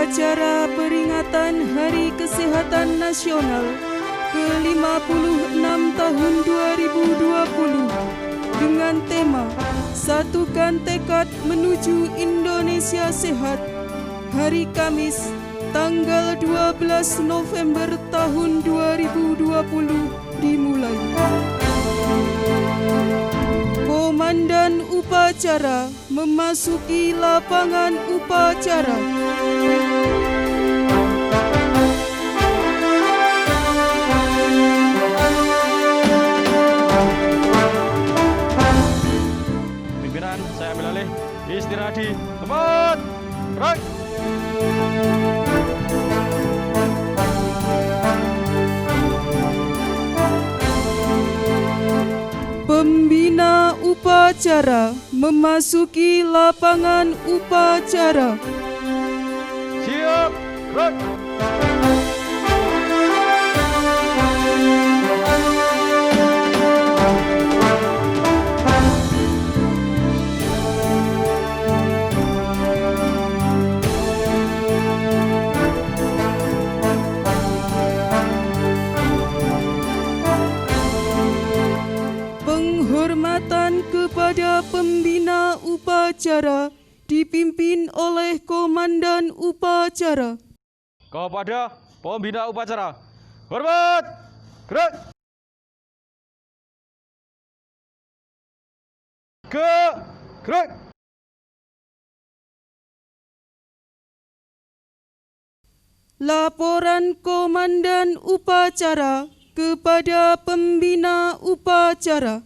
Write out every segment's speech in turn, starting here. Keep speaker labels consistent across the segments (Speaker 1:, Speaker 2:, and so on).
Speaker 1: upacara peringatan Hari Kesehatan Nasional ke-56 tahun 2020 dengan tema Satukan Tekad Menuju Indonesia Sehat, hari Kamis, tanggal 12 November tahun 2020 dimulai. Komandan upacara memasuki lapangan upacara.
Speaker 2: Pimpinan, saya ambil alih. Istirahat di tempat. Gerak.
Speaker 1: Pembina upacara memasuki lapangan upacara.
Speaker 2: Siap. Gerak. Penghormatan kepada pembina upacara dipimpin oleh komandan upacara. Kepada pembina upacara. Hormat. Gerak. Gerak.
Speaker 1: Laporan komandan upacara kepada pembina upacara.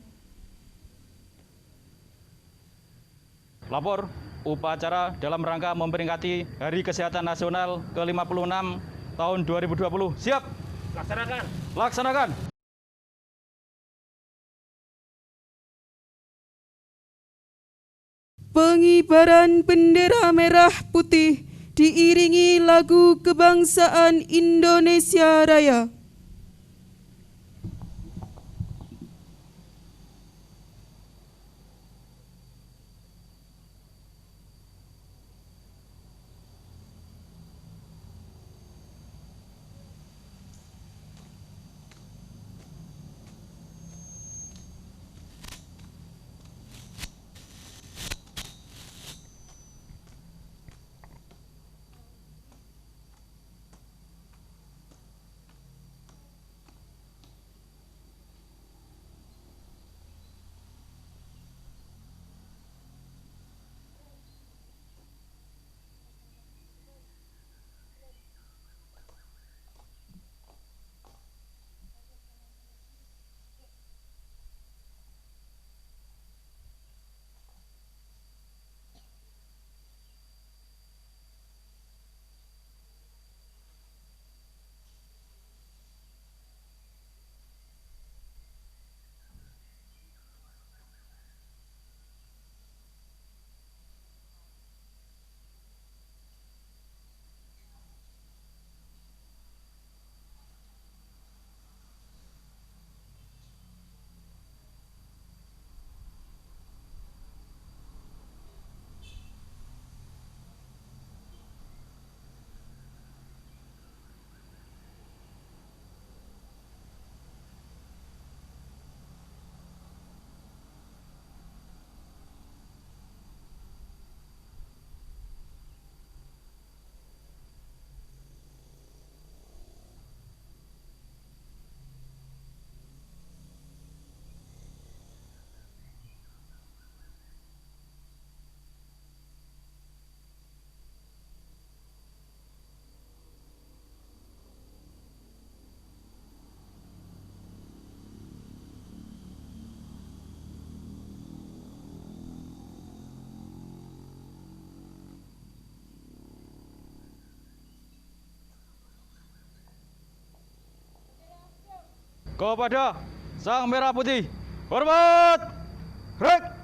Speaker 2: Lapor upacara dalam rangka memperingati Hari Kesehatan Nasional ke-56 tahun 2020. Siap. Laksanakan. Laksanakan.
Speaker 1: Pengibaran bendera merah putih diiringi lagu kebangsaan Indonesia Raya.
Speaker 2: Kepada Sang Merah Putih. Hormat. Gerak.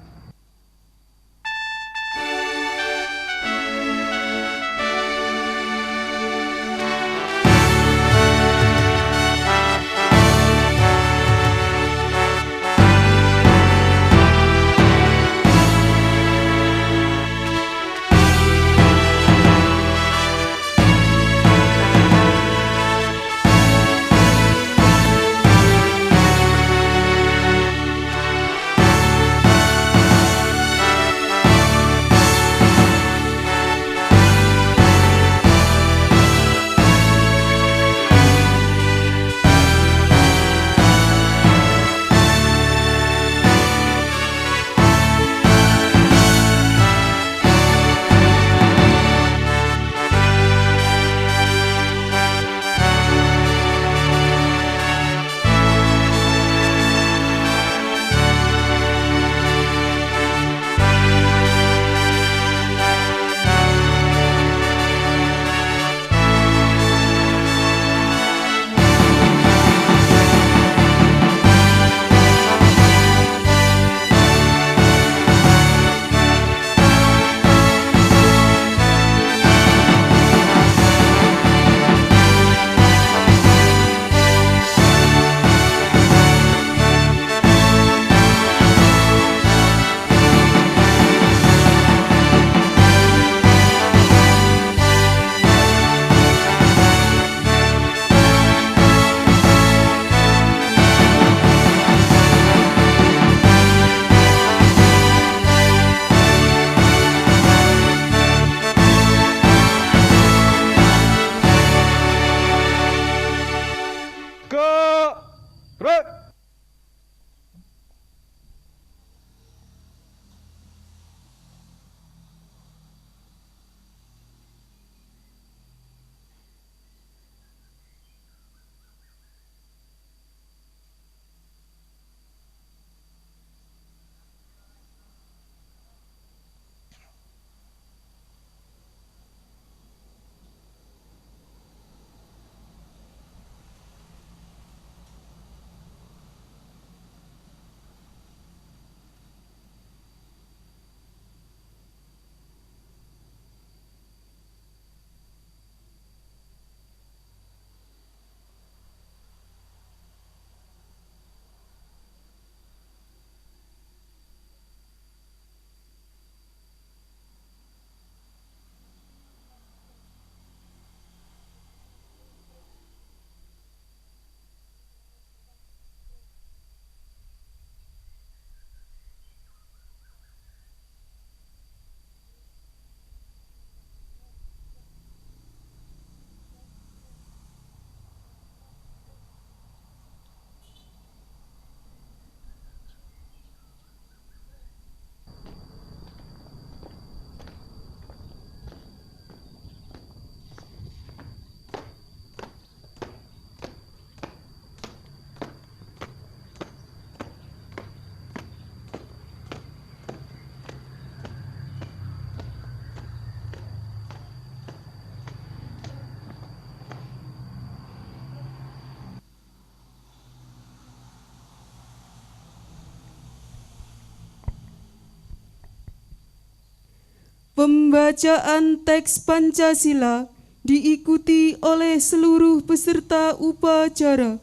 Speaker 1: Pembacaan teks Pancasila diikuti oleh seluruh peserta upacara.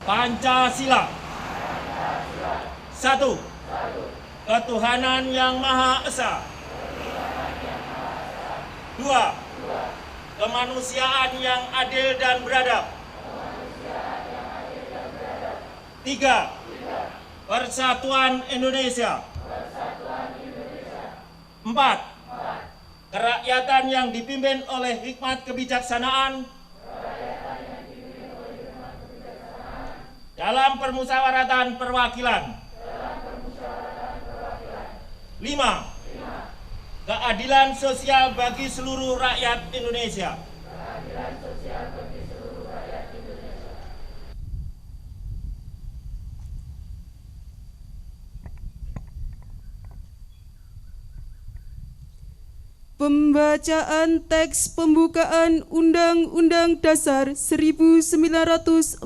Speaker 3: Pancasila. 1. Ketuhanan Yang Maha Esa. 2. Kemanusiaan yang adil dan beradab. 3. Persatuan Indonesia. 4. Kerakyatan yang dipimpin oleh hikmat kebijaksanaan dalam permusyawaratan perwakilan. 5. Keadilan sosial bagi seluruh rakyat Indonesia.
Speaker 1: Pembacaan teks pembukaan Undang-Undang Dasar 1945.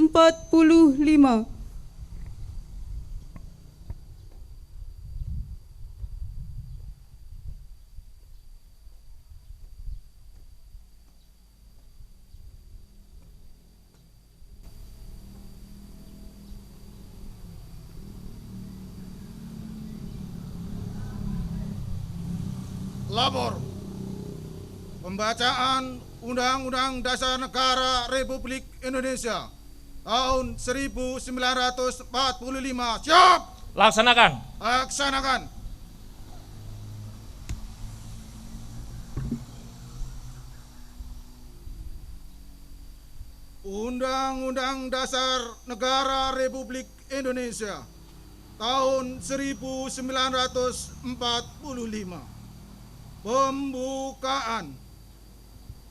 Speaker 4: Lapor. Pembacaan Undang-Undang Dasar Negara Republik Indonesia tahun 1945. Siap!
Speaker 3: Laksanakan.
Speaker 4: Laksanakan. Undang-Undang Dasar Negara Republik Indonesia tahun 1945. Pembukaan.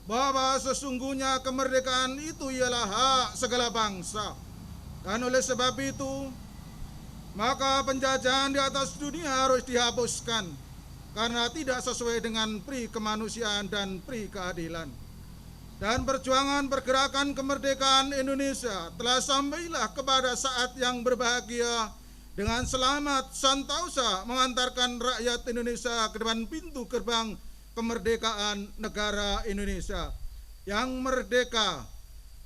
Speaker 4: Bahwa sesungguhnya kemerdekaan itu ialah hak segala bangsa, dan oleh sebab itu maka penjajahan di atas dunia harus dihapuskan karena tidak sesuai dengan pri kemanusiaan dan pri keadilan. Dan perjuangan pergerakan kemerdekaan Indonesia telah sampailah kepada saat yang berbahagia dengan selamat santausa mengantarkan rakyat Indonesia ke depan pintu gerbang kemerdekaan negara Indonesia yang merdeka,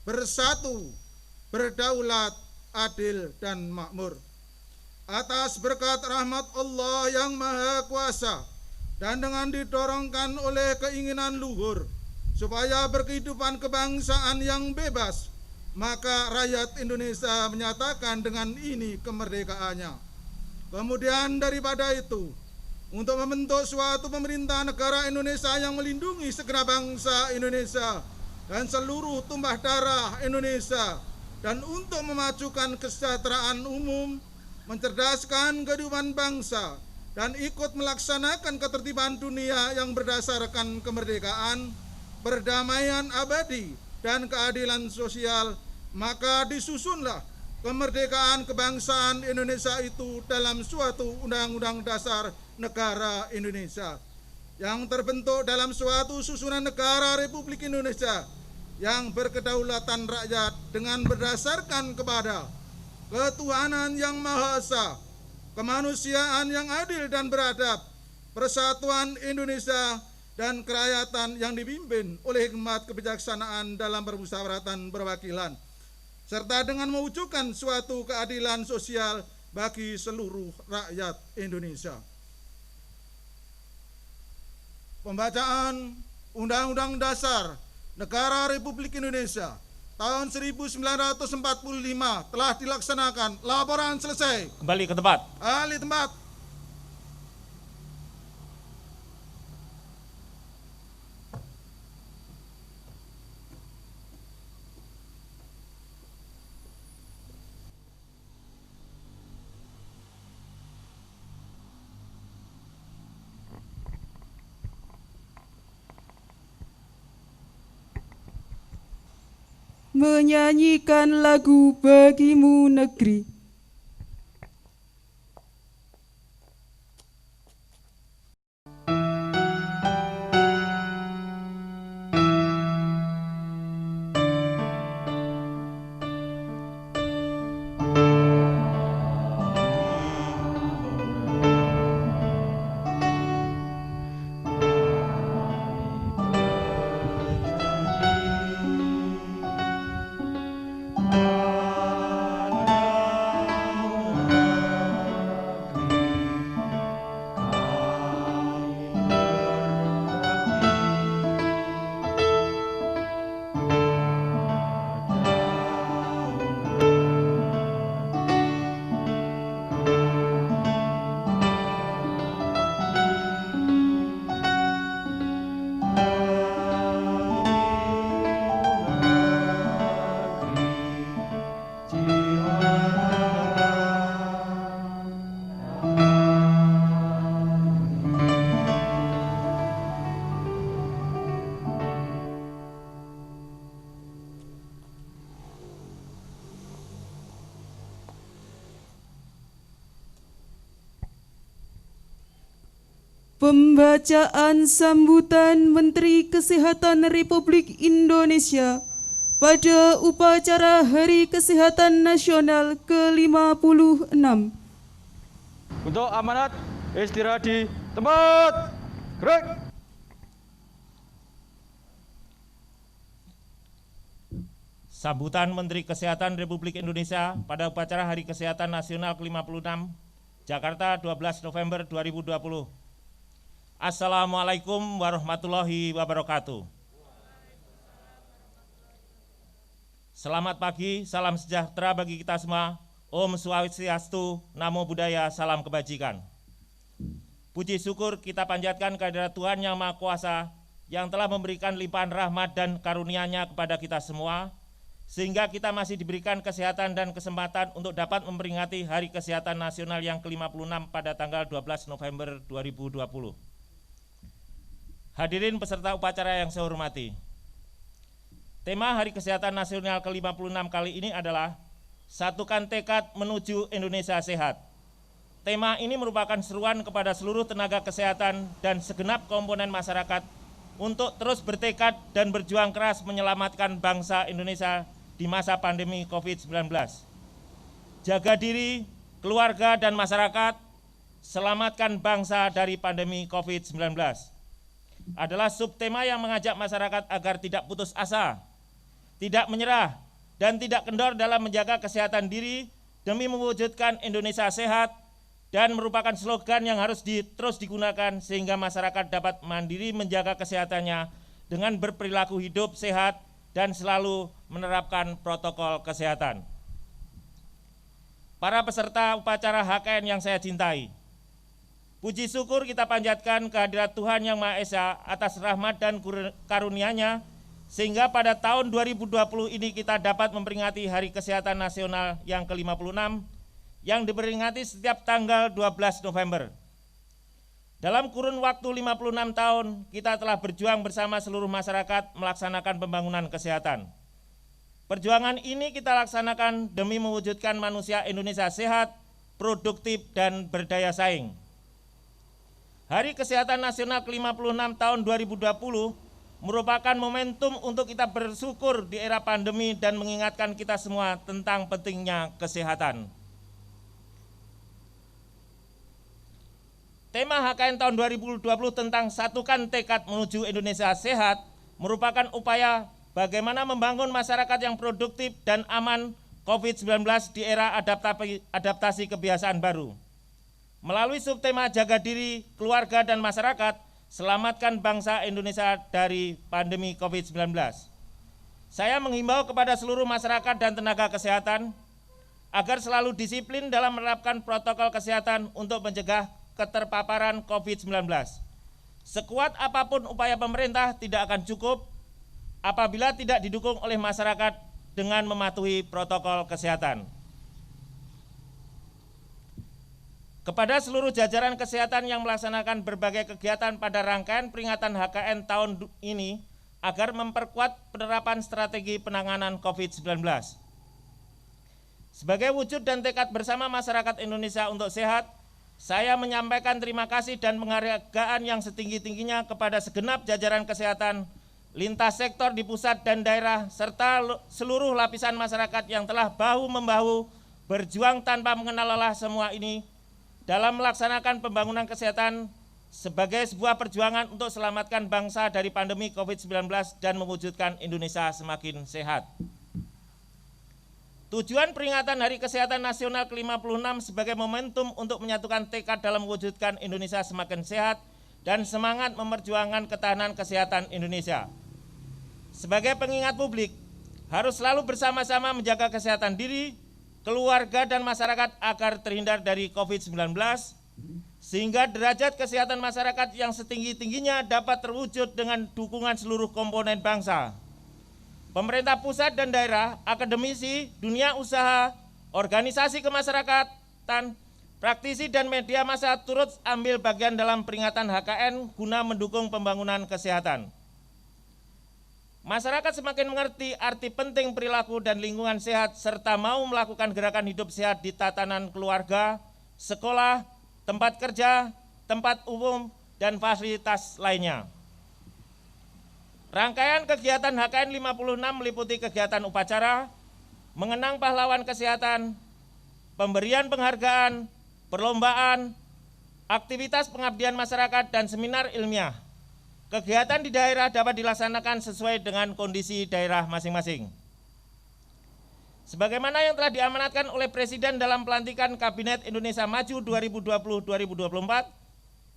Speaker 4: bersatu, berdaulat, adil, dan makmur. Atas berkat rahmat Allah yang Maha Kuasa dan dengan didorongkan oleh keinginan luhur supaya berkehidupan kebangsaan yang bebas, maka rakyat Indonesia menyatakan dengan ini kemerdekaannya. Kemudian daripada itu, untuk membentuk suatu pemerintah negara Indonesia yang melindungi segenap bangsa Indonesia dan seluruh tumpah darah Indonesia, dan untuk memajukan kesejahteraan umum, mencerdaskan kehidupan bangsa, dan ikut melaksanakan ketertiban dunia yang berdasarkan kemerdekaan, perdamaian abadi, dan keadilan sosial, maka disusunlah kemerdekaan kebangsaan Indonesia itu dalam suatu Undang-Undang Dasar Negara Indonesia yang terbentuk dalam suatu susunan negara Republik Indonesia yang berkedaulatan rakyat dengan berdasarkan kepada ketuhanan yang Maha Esa, kemanusiaan yang adil dan beradab, persatuan Indonesia, dan kerakyatan yang dipimpin oleh hikmat kebijaksanaan dalam permusyawaratan perwakilan, serta dengan mewujudkan suatu keadilan sosial bagi seluruh rakyat Indonesia. Pembacaan Undang-Undang Dasar Negara Republik Indonesia tahun 1945 telah dilaksanakan. Laporan selesai.
Speaker 3: Kembali ke tempat.
Speaker 4: Ahli tempat.
Speaker 1: Menyanyikan lagu Bagimu Negeri. Pembacaan sambutan Menteri Kesehatan Republik Indonesia pada upacara Hari Kesehatan Nasional ke-56.
Speaker 2: Untuk amanat, istirahat di tempat. Gerak.
Speaker 3: Sambutan Menteri Kesehatan Republik Indonesia pada upacara Hari Kesehatan Nasional ke-56, Jakarta 12 November 2020. Assalamualaikum warahmatullahi wabarakatuh. Selamat pagi, salam sejahtera bagi kita semua. Om Swastiastu, Namo Buddhaya, salam kebajikan. Puji syukur kita panjatkan kehadirat Tuhan Yang Maha Kuasa yang telah memberikan limpahan rahmat dan karunia-Nya kepada kita semua, sehingga kita masih diberikan kesehatan dan kesempatan untuk dapat memperingati Hari Kesehatan Nasional yang ke-56 pada tanggal 12 November 2020. Hadirin peserta upacara yang saya hormati, tema Hari Kesehatan Nasional ke-56 kali ini adalah Satukan Tekad Menuju Indonesia Sehat. Tema ini merupakan seruan kepada seluruh tenaga kesehatan dan segenap komponen masyarakat untuk terus bertekad dan berjuang keras menyelamatkan bangsa Indonesia di masa pandemi COVID-19. Jaga diri, keluarga, dan masyarakat, selamatkan bangsa dari pandemi COVID-19. Adalah subtema yang mengajak masyarakat agar tidak putus asa, tidak menyerah, dan tidak kendor dalam menjaga kesehatan diri demi mewujudkan Indonesia sehat, dan merupakan slogan yang harus terus digunakan sehingga masyarakat dapat mandiri menjaga kesehatannya dengan berperilaku hidup sehat dan selalu menerapkan protokol kesehatan. Para peserta upacara HKN yang saya cintai, puji syukur kita panjatkan kehadirat Tuhan Yang Maha Esa atas rahmat dan karunia-Nya, sehingga pada tahun 2020 ini kita dapat memperingati Hari Kesehatan Nasional yang ke-56 yang diperingati setiap tanggal 12 November. Dalam kurun waktu 56 tahun, kita telah berjuang bersama seluruh masyarakat melaksanakan pembangunan kesehatan. Perjuangan ini kita laksanakan demi mewujudkan manusia Indonesia sehat, produktif, dan berdaya saing. Hari Kesehatan Nasional ke-56 tahun 2020 merupakan momentum untuk kita bersyukur di era pandemi dan mengingatkan kita semua tentang pentingnya kesehatan. Tema HKN tahun 2020 tentang Satukan Tekad Menuju Indonesia Sehat merupakan upaya bagaimana membangun masyarakat yang produktif dan aman COVID-19 di era adaptasi kebiasaan baru. Melalui subtema jaga diri, keluarga, dan masyarakat, selamatkan bangsa Indonesia dari pandemi COVID-19. Saya menghimbau kepada seluruh masyarakat dan tenaga kesehatan agar selalu disiplin dalam menerapkan protokol kesehatan untuk mencegah keterpaparan COVID-19. Sekuat apapun upaya pemerintah tidak akan cukup apabila tidak didukung oleh masyarakat dengan mematuhi protokol kesehatan. Kepada seluruh jajaran kesehatan yang melaksanakan berbagai kegiatan pada rangkaian peringatan HKN tahun ini agar memperkuat penerapan strategi penanganan COVID-19. Sebagai wujud dan tekad bersama masyarakat Indonesia untuk sehat, saya menyampaikan terima kasih dan penghargaan yang setinggi-tingginya kepada segenap jajaran kesehatan, lintas sektor di pusat dan daerah, serta seluruh lapisan masyarakat yang telah bahu-membahu berjuang tanpa mengenal lelah semua ini dalam melaksanakan pembangunan kesehatan sebagai sebuah perjuangan untuk selamatkan bangsa dari pandemi COVID-19 dan mewujudkan Indonesia semakin sehat. Tujuan peringatan Hari Kesehatan Nasional ke-56 sebagai momentum untuk menyatukan tekad dalam mewujudkan Indonesia semakin sehat dan semangat memperjuangkan ketahanan kesehatan Indonesia. Sebagai pengingat publik, harus selalu bersama-sama menjaga kesehatan diri, keluarga, dan masyarakat agar terhindar dari COVID-19, sehingga derajat kesehatan masyarakat yang setinggi-tingginya dapat terwujud dengan dukungan seluruh komponen bangsa. Pemerintah pusat dan daerah, akademisi, dunia usaha, organisasi kemasyarakatan, praktisi, dan media massa turut ambil bagian dalam peringatan HKN guna mendukung pembangunan kesehatan. Masyarakat semakin mengerti arti penting perilaku dan lingkungan sehat serta mau melakukan gerakan hidup sehat di tatanan keluarga, sekolah, tempat kerja, tempat umum, dan fasilitas lainnya. Rangkaian kegiatan HKN 56 meliputi kegiatan upacara, mengenang pahlawan kesehatan, pemberian penghargaan, perlombaan, aktivitas pengabdian masyarakat, dan seminar ilmiah. Kegiatan di daerah dapat dilaksanakan sesuai dengan kondisi daerah masing-masing. Sebagaimana yang telah diamanatkan oleh Presiden dalam pelantikan Kabinet Indonesia Maju 2020-2024,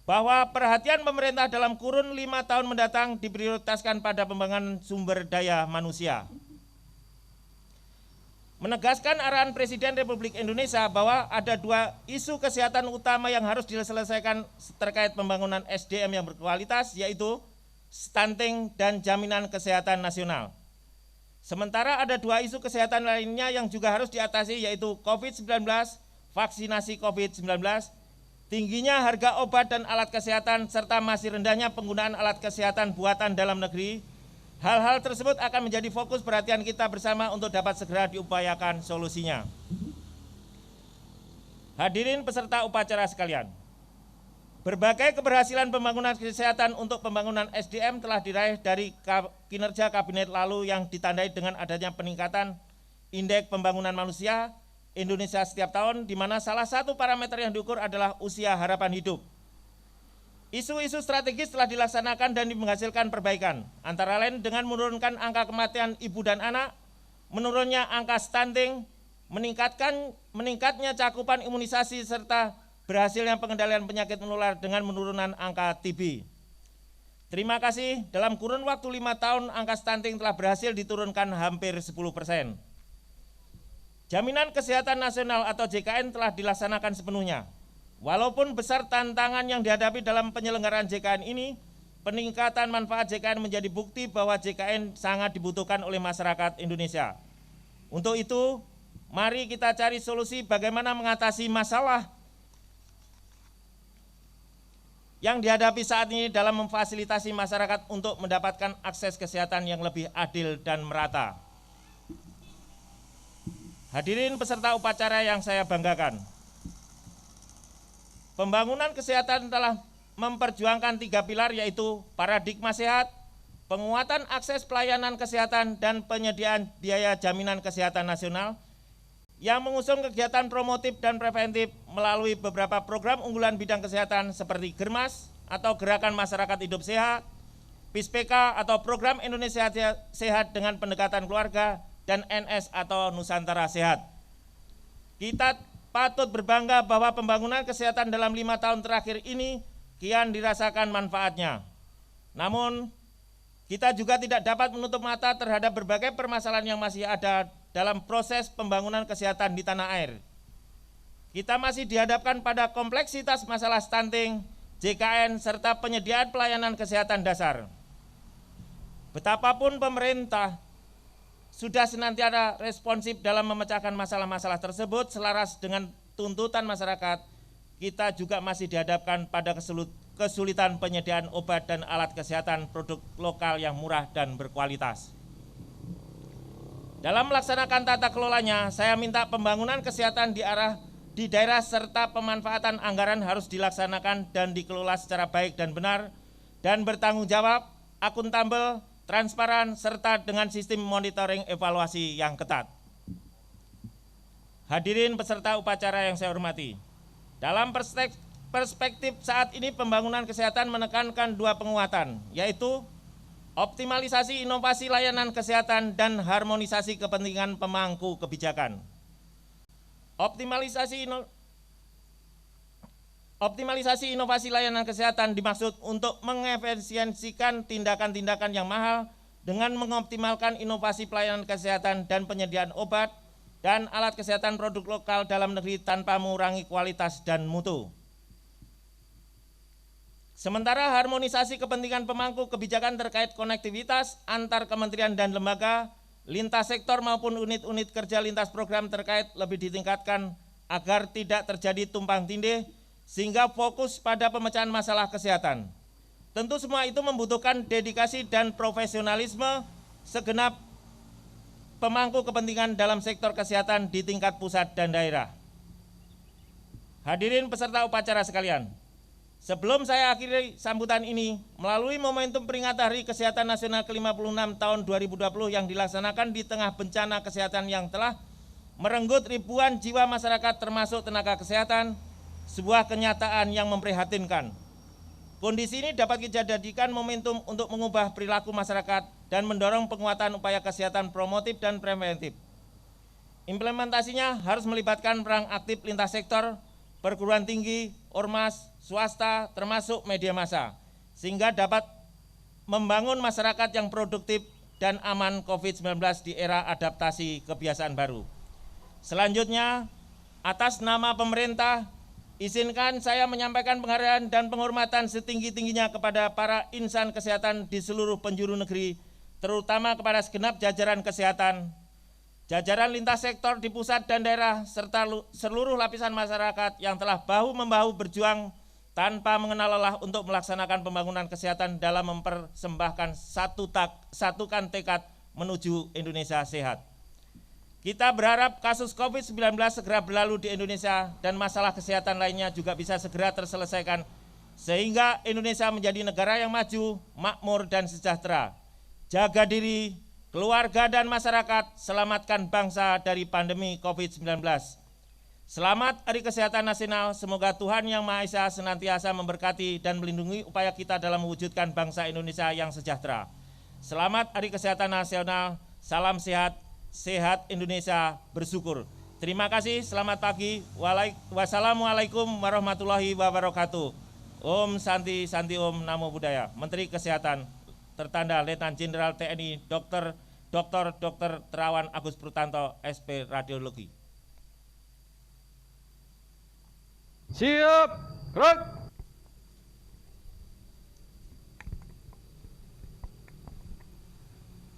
Speaker 3: bahwa perhatian pemerintah dalam kurun 5 tahun mendatang diprioritaskan pada pembangunan sumber daya manusia. Menegaskan arahan Presiden Republik Indonesia bahwa ada 2 isu kesehatan utama yang harus diselesaikan terkait pembangunan SDM yang berkualitas, yaitu stunting dan jaminan kesehatan nasional. Sementara ada 2 isu kesehatan lainnya yang juga harus diatasi, yaitu COVID-19, vaksinasi COVID-19, tingginya harga obat dan alat kesehatan, serta masih rendahnya penggunaan alat kesehatan buatan dalam negeri. Hal-hal tersebut akan menjadi fokus perhatian kita bersama untuk dapat segera diupayakan solusinya. Hadirin peserta upacara sekalian, berbagai keberhasilan pembangunan kesehatan untuk pembangunan SDM telah diraih dari kinerja kabinet lalu yang ditandai dengan adanya peningkatan indeks pembangunan manusia Indonesia setiap tahun, di mana salah satu parameter yang diukur adalah usia harapan hidup. Isu-isu strategis telah dilaksanakan dan menghasilkan perbaikan, antara lain dengan menurunkan angka kematian ibu dan anak, menurunnya angka stunting, meningkatnya cakupan imunisasi, serta berhasilnya pengendalian penyakit menular dengan penurunan angka TB. Terima kasih, dalam kurun waktu 5 tahun angka stunting telah berhasil diturunkan hampir 10%. Jaminan Kesehatan Nasional atau JKN telah dilaksanakan sepenuhnya. Walaupun besar tantangan yang dihadapi dalam penyelenggaraan JKN ini, peningkatan manfaat JKN menjadi bukti bahwa JKN sangat dibutuhkan oleh masyarakat Indonesia. Untuk itu, mari kita cari solusi bagaimana mengatasi masalah yang dihadapi saat ini dalam memfasilitasi masyarakat untuk mendapatkan akses kesehatan yang lebih adil dan merata. Hadirin peserta upacara yang saya banggakan, pembangunan kesehatan telah memperjuangkan 3 pilar, yaitu paradigma sehat, penguatan akses pelayanan kesehatan, dan penyediaan biaya jaminan kesehatan nasional, yang mengusung kegiatan promotif dan preventif melalui beberapa program unggulan bidang kesehatan seperti Germas atau Gerakan Masyarakat Hidup Sehat, PISPK atau Program Indonesia Sehat dengan Pendekatan Keluarga, dan NS atau Nusantara Sehat. Kita patut berbangga bahwa pembangunan kesehatan dalam 5 tahun terakhir ini kian dirasakan manfaatnya. Namun, kita juga tidak dapat menutup mata terhadap berbagai permasalahan yang masih ada dalam proses pembangunan kesehatan di tanah air. Kita masih dihadapkan pada kompleksitas masalah stunting, JKN, serta penyediaan pelayanan kesehatan dasar. Betapapun pemerintah sudah senantiasa responsif dalam memecahkan masalah-masalah tersebut selaras dengan tuntutan masyarakat, kita juga masih dihadapkan pada kesulitan penyediaan obat dan alat kesehatan produk lokal yang murah dan berkualitas. Dalam melaksanakan tata kelolanya, saya minta pembangunan kesehatan di daerah serta pemanfaatan anggaran harus dilaksanakan dan dikelola secara baik dan benar, dan bertanggung jawab, akuntabel, transparan, serta dengan sistem monitoring evaluasi yang ketat. Hadirin peserta upacara yang saya hormati, dalam perspektif saat ini pembangunan kesehatan menekankan 2 penguatan, yaitu optimalisasi inovasi layanan kesehatan dan harmonisasi kepentingan pemangku kebijakan. Optimalisasi inovasi layanan kesehatan dimaksud untuk mengefisiensikan tindakan-tindakan yang mahal dengan mengoptimalkan inovasi pelayanan kesehatan dan penyediaan obat dan alat kesehatan produk lokal dalam negeri tanpa mengurangi kualitas dan mutu. Sementara harmonisasi kepentingan pemangku kebijakan terkait konektivitas antar kementerian dan lembaga, lintas sektor maupun unit-unit kerja lintas program terkait lebih ditingkatkan agar tidak terjadi tumpang tindih sehingga fokus pada pemecahan masalah kesehatan. Tentu semua itu membutuhkan dedikasi dan profesionalisme segenap pemangku kepentingan dalam sektor kesehatan di tingkat pusat dan daerah. Hadirin peserta upacara sekalian, Sebelum saya akhiri sambutan ini, melalui momentum peringatan Hari Kesehatan Nasional ke-56 tahun 2020 yang dilaksanakan di tengah bencana kesehatan yang telah merenggut ribuan jiwa masyarakat termasuk tenaga kesehatan, sebuah kenyataan yang memprihatinkan. Kondisi ini dapat kita jadikan momentum untuk mengubah perilaku masyarakat dan mendorong penguatan upaya kesehatan promotif dan preventif. Implementasinya harus melibatkan peran aktif lintas sektor, perguruan tinggi, ormas, swasta, termasuk media massa, sehingga dapat membangun masyarakat yang produktif dan aman COVID-19 di era adaptasi kebiasaan baru. Selanjutnya, atas nama pemerintah, izinkan saya menyampaikan penghargaan dan penghormatan setinggi-tingginya kepada para insan kesehatan di seluruh penjuru negeri, terutama kepada segenap jajaran kesehatan, jajaran lintas sektor di pusat dan daerah, serta seluruh lapisan masyarakat yang telah bahu-membahu berjuang tanpa mengenal lelah untuk melaksanakan pembangunan kesehatan dalam mempersembahkan satukan tekad menuju Indonesia sehat. Kita berharap kasus COVID-19 segera berlalu di Indonesia dan masalah kesehatan lainnya juga bisa segera terselesaikan sehingga Indonesia menjadi negara yang maju, makmur dan sejahtera. Jaga diri, keluarga dan masyarakat, selamatkan bangsa dari pandemi COVID-19. Selamat Hari Kesehatan Nasional, semoga Tuhan Yang Maha Esa senantiasa memberkati dan melindungi upaya kita dalam mewujudkan bangsa Indonesia yang sejahtera. Selamat Hari Kesehatan Nasional, salam sehat, sehat Indonesia bersyukur. Terima kasih, selamat pagi, wassalamualaikum warahmatullahi wabarakatuh. Om Santi Santi Om Namo Buddhaya. Menteri Kesehatan tertanda Letnan Jenderal TNI Dr. Terawan Agus Purtanto, SP Radiologi.
Speaker 2: Siap, gerak.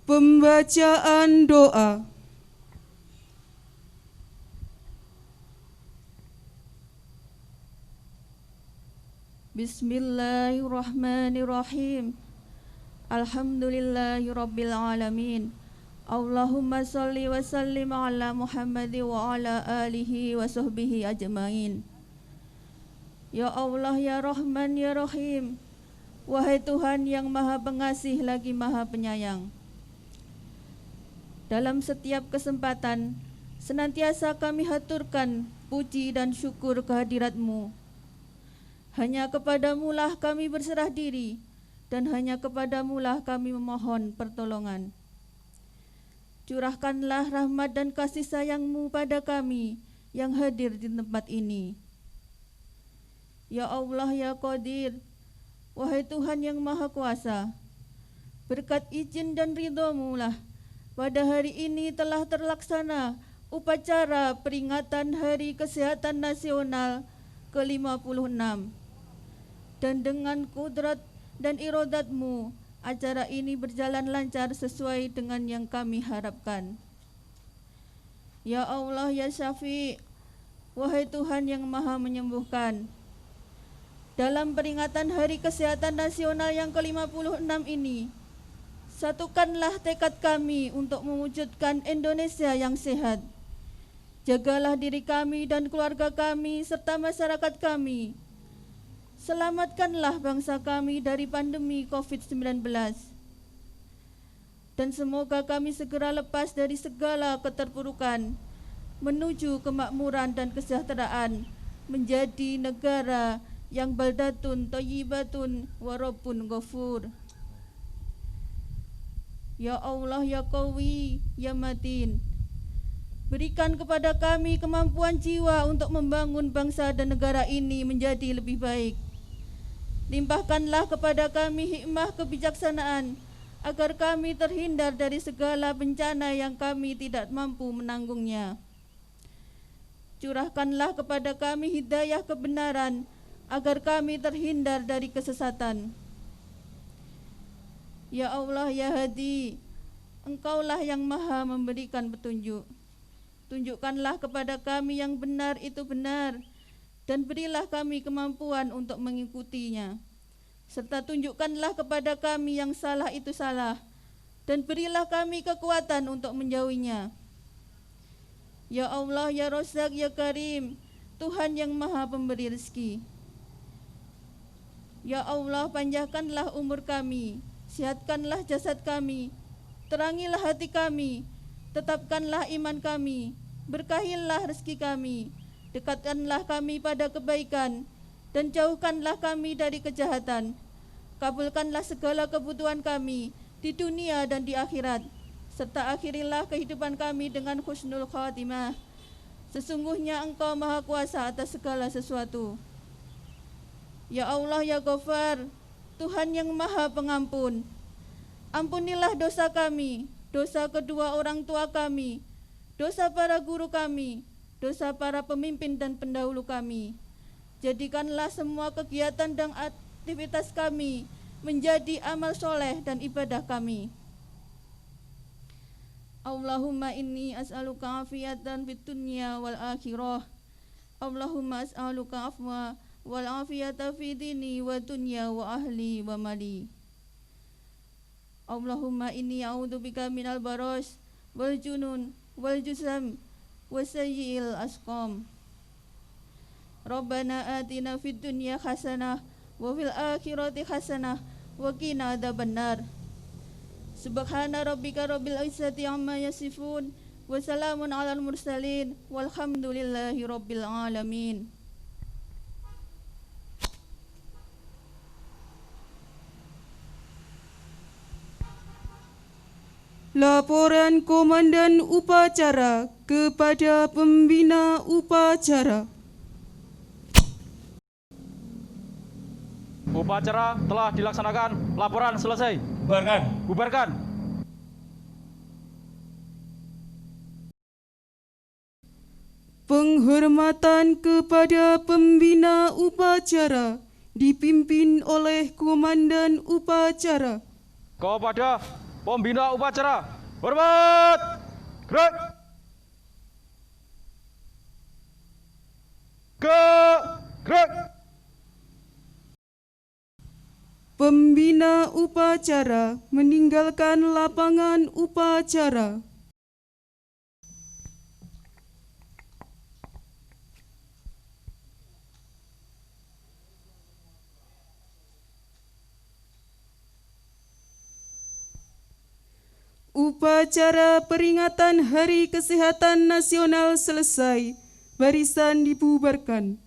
Speaker 1: Pembacaan doa. Bismillahirrahmanirrahim. Alhamdulillahirabbil alamin. Allahumma shalli wa sallim ala Muhammad wa ala alihi wa sahbihi ajmain. Ya Allah, ya Rahman, ya Rahim. Wahai Tuhan yang Maha Pengasih lagi Maha Penyayang. Dalam setiap kesempatan, senantiasa kami haturkan puji dan syukur kehadirat-Mu. Hanya kepadamu-lah kami berserah diri, dan hanya kepadamu-lah kami memohon pertolongan. Curahkanlah rahmat dan kasih sayang-Mu pada kami yang hadir di tempat ini. Ya Allah, ya Qadir, wahai Tuhan yang Maha Kuasa, berkat izin dan ridho-Mu lah pada hari ini telah terlaksana upacara peringatan Hari Kesehatan Nasional ke-56. Dan dengan kudrat dan iradat-Mu, acara ini berjalan lancar sesuai dengan yang kami harapkan. Ya Allah, ya Syafi', wahai Tuhan yang Maha Menyembuhkan, dalam peringatan Hari Kesehatan Nasional yang ke-56 ini, satukanlah tekad kami untuk mewujudkan Indonesia yang sehat. Jagalah diri kami dan keluarga kami serta masyarakat kami. Selamatkanlah bangsa kami dari pandemi COVID-19. Dan semoga kami segera lepas dari segala keterpurukan, menuju kemakmuran dan kesejahteraan, menjadi negara yang baldatun thayyibatun wa rabbun ghafur. Ya Allah, ya Qawi, ya Matin, berikan kepada kami kemampuan jiwa untuk membangun bangsa dan negara ini menjadi lebih baik. Limpahkanlah kepada kami hikmah kebijaksanaan agar kami terhindar dari segala bencana yang kami tidak mampu menanggungnya. Curahkanlah kepada kami hidayah kebenaran agar kami terhindar dari kesesatan. Ya Allah, ya Hadi, Engkaulah yang Maha memberikan petunjuk. Tunjukkanlah kepada kami yang benar itu benar, dan berilah kami kemampuan untuk mengikutinya. Serta tunjukkanlah kepada kami yang salah itu salah, dan berilah kami kekuatan untuk menjauhinya. Ya Allah, ya Razzaq, ya Karim, Tuhan yang Maha Pemberi rezeki, Ya Allah, panjangkanlah umur kami, sihatkanlah jasad kami, terangilah hati kami, tetapkanlah iman kami, berkahilah rezeki kami, dekatkanlah kami pada kebaikan, dan jauhkanlah kami dari kejahatan. Kabulkanlah segala kebutuhan kami di dunia dan di akhirat, serta akhirilah kehidupan kami dengan husnul khatimah. Sesungguhnya Engkau Maha Kuasa atas segala sesuatu. Ya Allah, ya Ghafar, Tuhan yang Maha Pengampun, ampunilah dosa kami, dosa kedua orang tua kami, dosa para guru kami, dosa para pemimpin dan pendahulu kami. Jadikanlah semua kegiatan dan aktivitas kami menjadi amal soleh dan ibadah kami. Allahumma inni as'aluka afiyatan fid dunya wal akhirah. Allahumma as'aluka afwa wal afiyata fi dini wa dunya wa ahli wa mali. Allahumma inni a'udzubika minal baras wal junun wal jusam wa sayyi'il asqam. Rabbana atina fid dunya hasanah wa fil akhirati hasanah wa qina adzabannar. Subhana rabbika rabbil izzati amma yasifun wa salamun alal mursalin walhamdulillahi rabbil alamin.
Speaker 5: Laporan Komandan Upacara kepada Pembina Upacara.
Speaker 2: Upacara telah dilaksanakan. Laporan selesai.
Speaker 3: Bubarkan.
Speaker 2: Bubarkan.
Speaker 5: Penghormatan kepada Pembina Upacara dipimpin oleh Komandan Upacara.
Speaker 2: Kepada Pembina Upacara, hormat, gerak, gerak.
Speaker 5: Pembina Upacara meninggalkan lapangan upacara. Upacara peringatan Hari Kesehatan Nasional selesai. Barisan dibubarkan.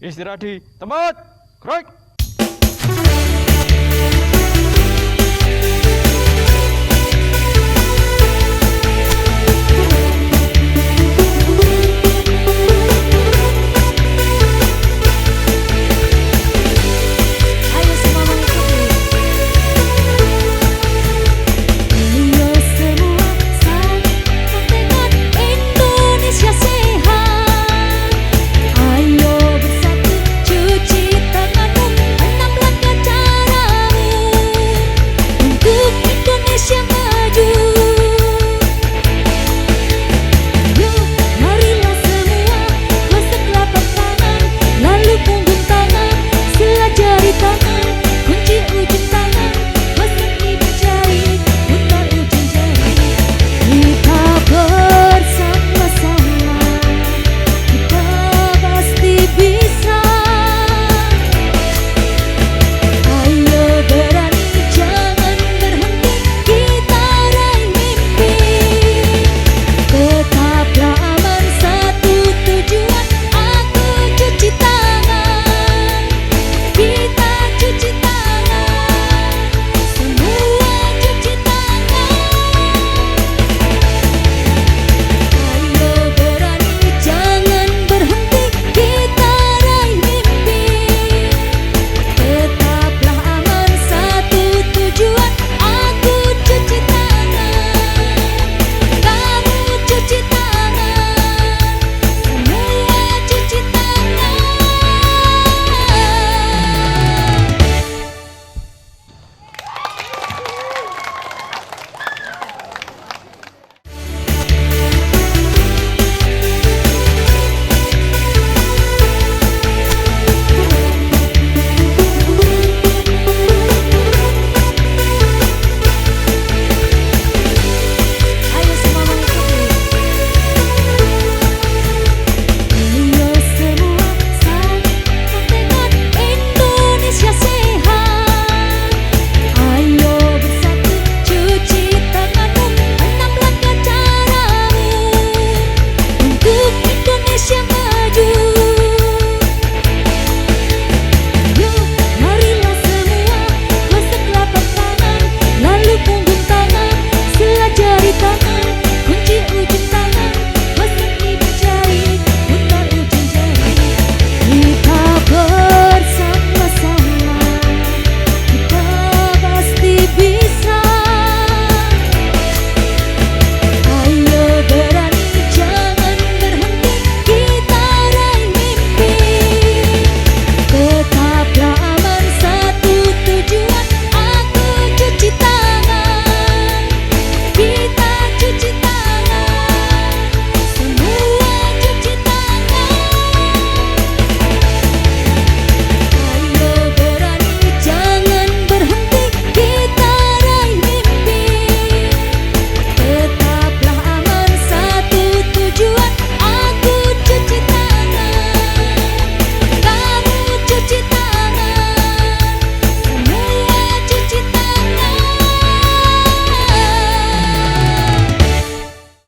Speaker 2: Istirahat di tempat. Gerak.